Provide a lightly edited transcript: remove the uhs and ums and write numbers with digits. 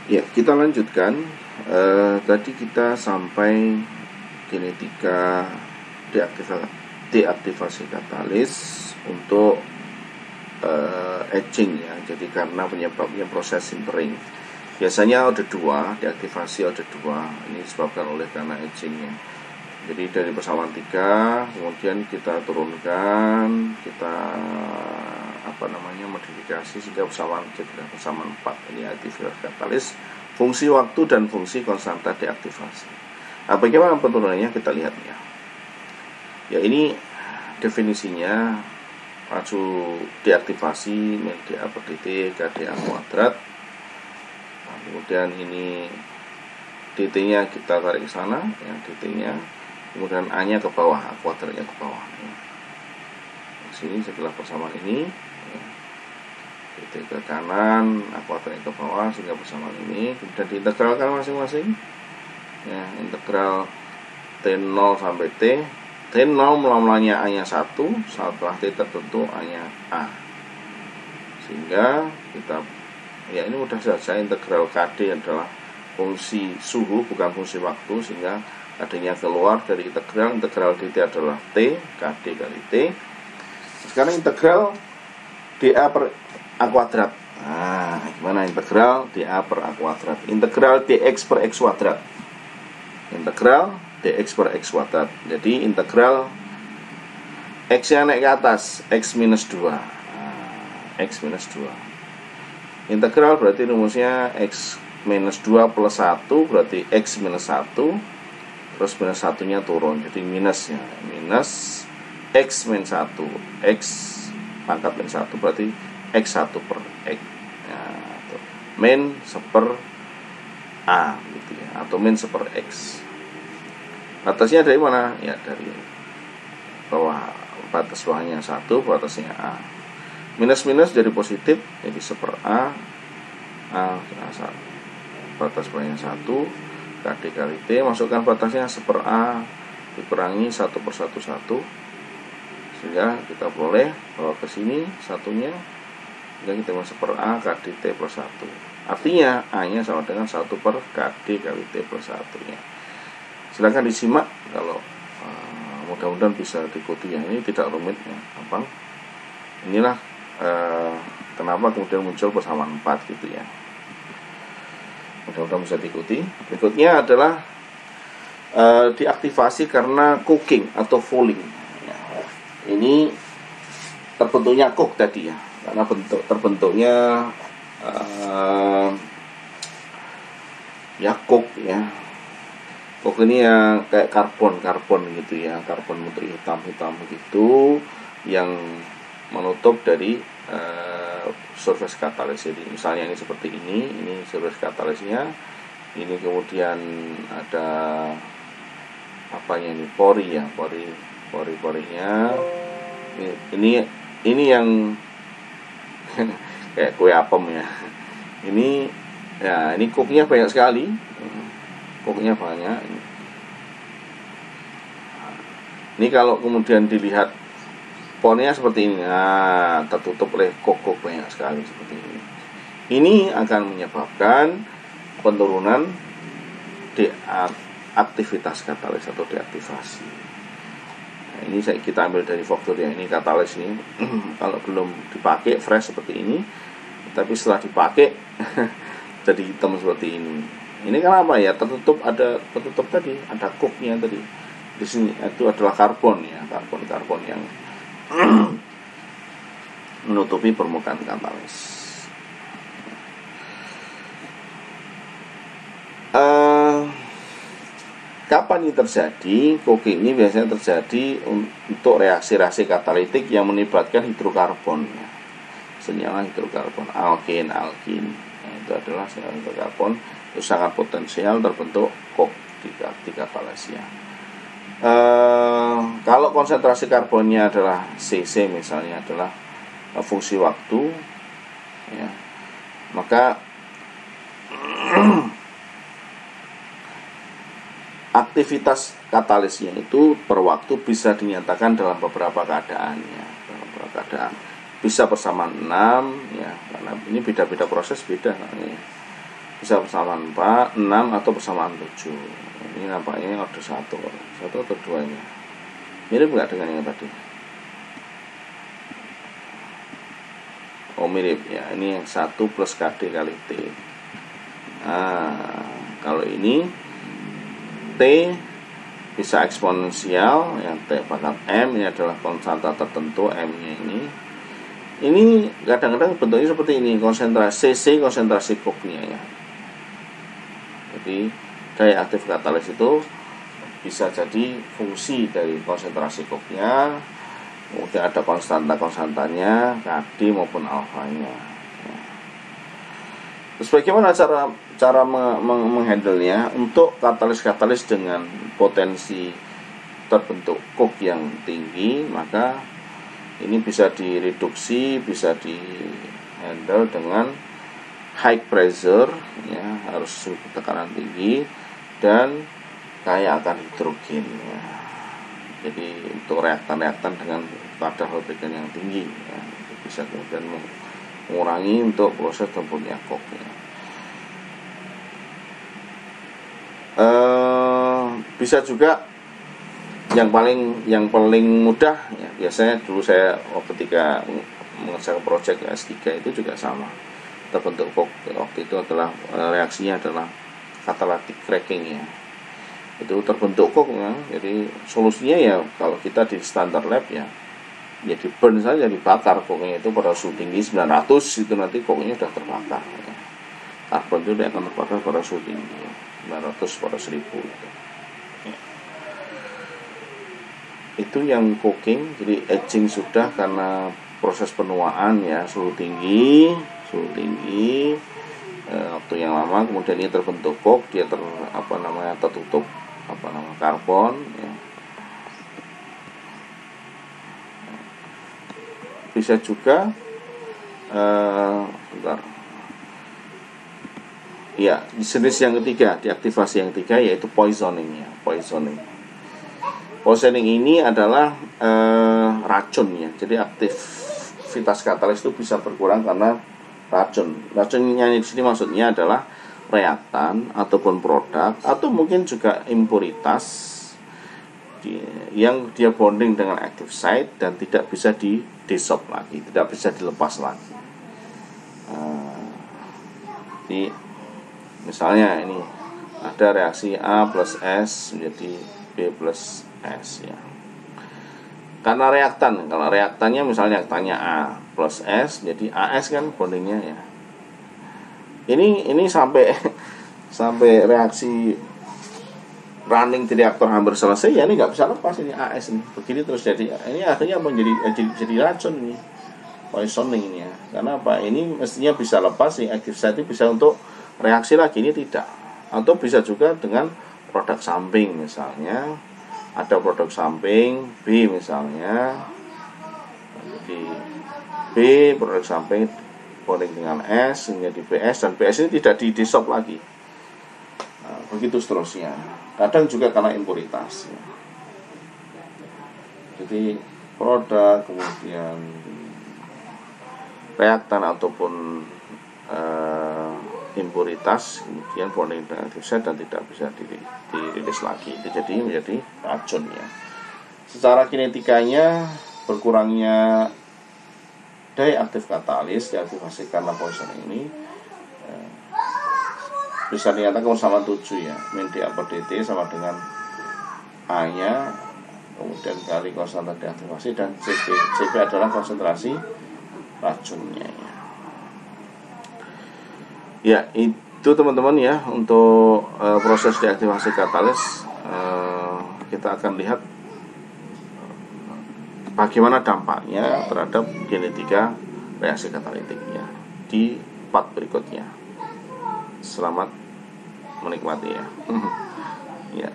Ya, kita lanjutkan. Tadi kita sampai kinetika deaktivasi katalis untuk etching ya. Jadi karena penyebabnya proses sintering. Biasanya ada dua, deaktivasi ada dua. Ini disebabkan oleh karena etchingnya. Jadi dari persamaan 3, kemudian kita turunkan, kita modifikasi sehingga persamaan jadi persamaan 4. Ini aktivitas katalis, fungsi waktu dan fungsi konstanta deaktivasi. Nah, bagaimana penurunannya kita lihat ya. Ya, ini definisinya maju deaktivasi min dA per dt kdA kuadrat. Nah, kemudian ini dt nya kita tarik ke sana ya, dt nya, kemudian a nya ke bawah, a kuadratnya ke bawah ya. Di sini setelah persamaan ini ya, dt ke kanan, a kuadratnya ke bawah sehingga persamaan ini kemudian diintegralkan masing-masing ya, integral T0 sampai T0 mula-mulanya A nya 1, setelah T tertentu A nya A, sehingga kita ya ini mudah saja. Integral KD adalah fungsi suhu bukan fungsi waktu, sehingga KD nya keluar dari integral dt adalah T, KD kali T. Sekarang integral dA per A kuadrat. Nah, gimana integral dA per A kuadrat? Integral dx per x kuadrat. Integral dx per x kuadrat. Jadi integral x nya naik ke atas, x minus 2. X minus 2. Integral berarti rumusnya x minus 2 plus 1 berarti x minus 1. Terus minus 1 nya turun, jadi minusnya minus x min 1. X pangkat min 1 berarti x1 per x ya, min seper A gitu ya, atau min seper x. Batasnya dari mana? Ya dari bawah, batas bawahnya 1, batasnya A. Minus-minus jadi positif, jadi seper A, batas bawahnya 1, KD kali T, masukkan batasnya seper A, dikurangi 1 per 1, 1, sehingga kita boleh bawa ke sini satunya, sehingga kita masuk seper A, KD T plus 1. Artinya A nya sama dengan 1 per KD kali T plus 1 ya. Silahkan disimak, kalau mudah-mudahan bisa diikuti ya. Ini tidak rumit ya, gampang. Inilah kenapa kemudian muncul persamaan 4 gitu ya. Mudah-mudahan bisa diikuti. Berikutnya adalah diaktifasi karena cooking atau fouling ya. Ini terbentuknya cook tadi ya, karena terbentuknya ya cook ya. Cook ini yang kayak karbon gitu ya, karbon putih hitam begitu yang menutup dari surface katalis. Jadi misalnya ini seperti ini surface katalisnya, ini kemudian ada apanya ini, pori ya, pori-porinya. Ini yang kayak kue apem ya. Ini cooknya banyak sekali. Pokoknya banyak. Ini kalau kemudian dilihat pornya seperti ini, nah tertutup oleh kok banyak sekali seperti ini. Ini akan menyebabkan penurunan aktivitas katalis atau deaktivasi. Nah, ini kita ambil dari faktor ya, ini katalis ini kalau belum dipakai fresh seperti ini, tapi setelah dipakai jadi hitam seperti ini. Ini kenapa ya? Tertutup tadi, ada cooknya tadi. Di sini itu adalah karbon ya, karbon yang menutupi permukaan katalis. Kapan ini terjadi? Cooking ini biasanya terjadi untuk reaksi-reaksi katalitik yang melibatkan hidrokarbon ya. Senyawa hidrokarbon, alkin. Nah, itu adalah senyawa hidrokarbon. Itu sangat potensial terbentuk cook di katalis ya. Kalau konsentrasi karbonnya adalah Cc misalnya, adalah fungsi waktu ya, maka aktivitas katalisnya itu per waktu bisa dinyatakan dalam beberapa keadaan ya. Dalam beberapa keadaan bisa persamaan 6 ya, karena ini beda-beda proses beda ya. bisa bersamaan 4, 6 atau bersamaan 7. Ini nampaknya order 1 atau 2 ini. Mirip nggak dengan yang tadi? Oh mirip ya, ini yang 1 plus KD kali T. Nah, kalau ini T bisa eksponensial, yang T pangkat M ini adalah konstanta tertentu, M-nya ini kadang-kadang bentuknya seperti ini, konsentrasi CC, konsentrasi Coke-nya ya. Jadi daya aktif katalis itu bisa jadi fungsi dari konsentrasi Coke-nya, kemudian ada konstantanya, KD maupun alfanya. Terus bagaimana cara menghandle-nya untuk katalis-katalis dengan potensi terbentuk Coke yang tinggi, maka ini bisa direduksi, bisa di-handle dengan high pressure ya, harus tekanan tinggi dan kaya akan hidrogen ya. Jadi untuk reaktan-reaktan dengan kadar hidrogen yang tinggi ya, bisa kemudian mengurangi untuk proses terbentuknya Coke ya. Bisa juga yang paling mudah ya, biasanya dulu saya ketika mengerjakan proyek S3 itu juga sama, terbentuk Coke waktu itu adalah reaksinya adalah catalytic cracking ya, itu terbentuk Coke ya. Jadi solusinya ya kalau kita di standar lab ya di burn saja, dibakar Coke-nya itu pada suhu tinggi 900 itu nanti Coke-nya sudah terbakar ya. Karbon itu dia akan terbakar pada suhu tinggi ya, 900 pada 1000 itu. Itu yang cooking, jadi aging sudah karena proses penuaan ya, suhu tinggi waktu yang lama, kemudian ini terbentuk Coke, dia tertutup karbon ya. Bisa juga ya jenis yang ketiga, diaktifasi yang ketiga yaitu poisoning ya. Poisoning ini adalah racun ya. Jadi aktivitas katalis itu bisa berkurang karena racun. Racunnya di sini maksudnya adalah reaktan ataupun produk atau mungkin juga impuritas yang dia bonding dengan active site dan tidak bisa di-desob lagi, tidak bisa dilepas lagi. Jadi misalnya ini ada reaksi A plus S menjadi B plus S ya. Karena reaktan, kalau reaktannya misalnya reaktannya A plus S, jadi AS kan bondingnya ya. Ini sampai reaksi running di reaktor hampir selesai ya, ini nggak bisa lepas ini AS ini. Begini terus jadi ini akhirnya jadi racun ini. Poisoning ini ya. Karena apa? Ini mestinya bisa lepas nih, active site bisa untuk reaksi lagi, ini tidak. Atau bisa juga dengan produk samping misalnya. Ada produk samping B misalnya, jadi B produk samping bonding dengan S menjadi BS, dan BS ini tidak di-desob lagi. Nah, begitu seterusnya. Kadang juga karena impuritas ya. Jadi produk kemudian reaktan ataupun impuritas kemudian bonding dengan active site dan tidak bisa dirilis lagi, itu jadi menjadi racun ya. Secara kinetikanya berkurangnya daya aktif katalis diaktifasi karena poisoning ini bisa dinyatakan sama 7 ya, min dA per dt sama dengan A nya kemudian kali konstanta deaktivasi dan CP adalah konsentrasi racunnya ya. Ya, itu teman-teman ya untuk proses deaktivasi katalis. Kita akan lihat bagaimana dampaknya terhadap genetika reaksi katalitiknya di part berikutnya. Selamat menikmati ya. Ya.